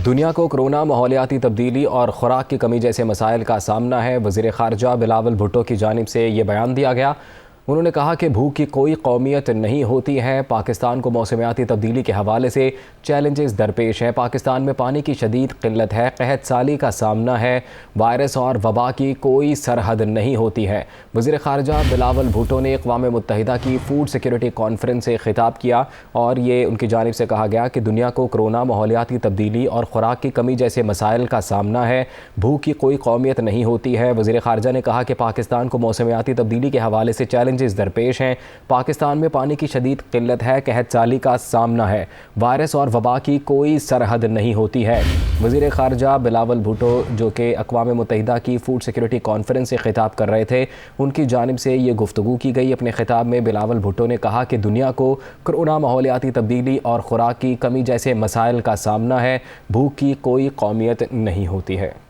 دنیا کو کورونا، ماحولیاتی تبدیلی اور خوراک کی کمی جیسے مسائل کا سامنا ہے۔ وزیر خارجہ بلاول بھٹو کی جانب سے یہ بیان دیا گیا۔ انہوں نے کہا کہ بھوک کی کوئی قومیت نہیں ہوتی ہے۔ پاکستان کو موسمیاتی تبدیلی کے حوالے سے چیلنجز درپیش ہیں۔ پاکستان میں پانی کی شدید قلت ہے، قحط سالی کا سامنا ہے، وائرس اور وبا کی کوئی سرحد نہیں ہوتی ہے۔ وزیر خارجہ بلاول بھٹو نے اقوام متحدہ کی فوڈ سیکیورٹی کانفرنس سے خطاب کیا اور یہ ان کی جانب سے کہا گیا کہ دنیا کو کورونا، ماحولیاتی تبدیلی اور خوراک کی کمی جیسے مسائل کا سامنا ہے۔ بھوک کی کوئی قومیت نہیں ہوتی ہے۔ وزیر خارجہ نے کہا کہ پاکستان کو موسمیاتی تبدیلی کے حوالے سے چیلنجز درپیش ہیں۔ پاکستان میں پانی کی شدید قلت ہے، قحط سالی کا سامنا ہے، وائرس اور وبا کی کوئی سرحد نہیں ہوتی ہے۔ وزیر خارجہ بلاول بھٹو جو کہ اقوام متحدہ کی فوڈ سیکیورٹی کانفرنس سے خطاب کر رہے تھے، ان کی جانب سے یہ گفتگو کی گئی۔ اپنے خطاب میں بلاول بھٹو نے کہا کہ دنیا کو کورونا، ماحولیاتی تبدیلی اور خوراک کی کمی جیسے مسائل کا سامنا ہے۔ بھوک کی کوئی قومیت نہیں ہوتی ہے۔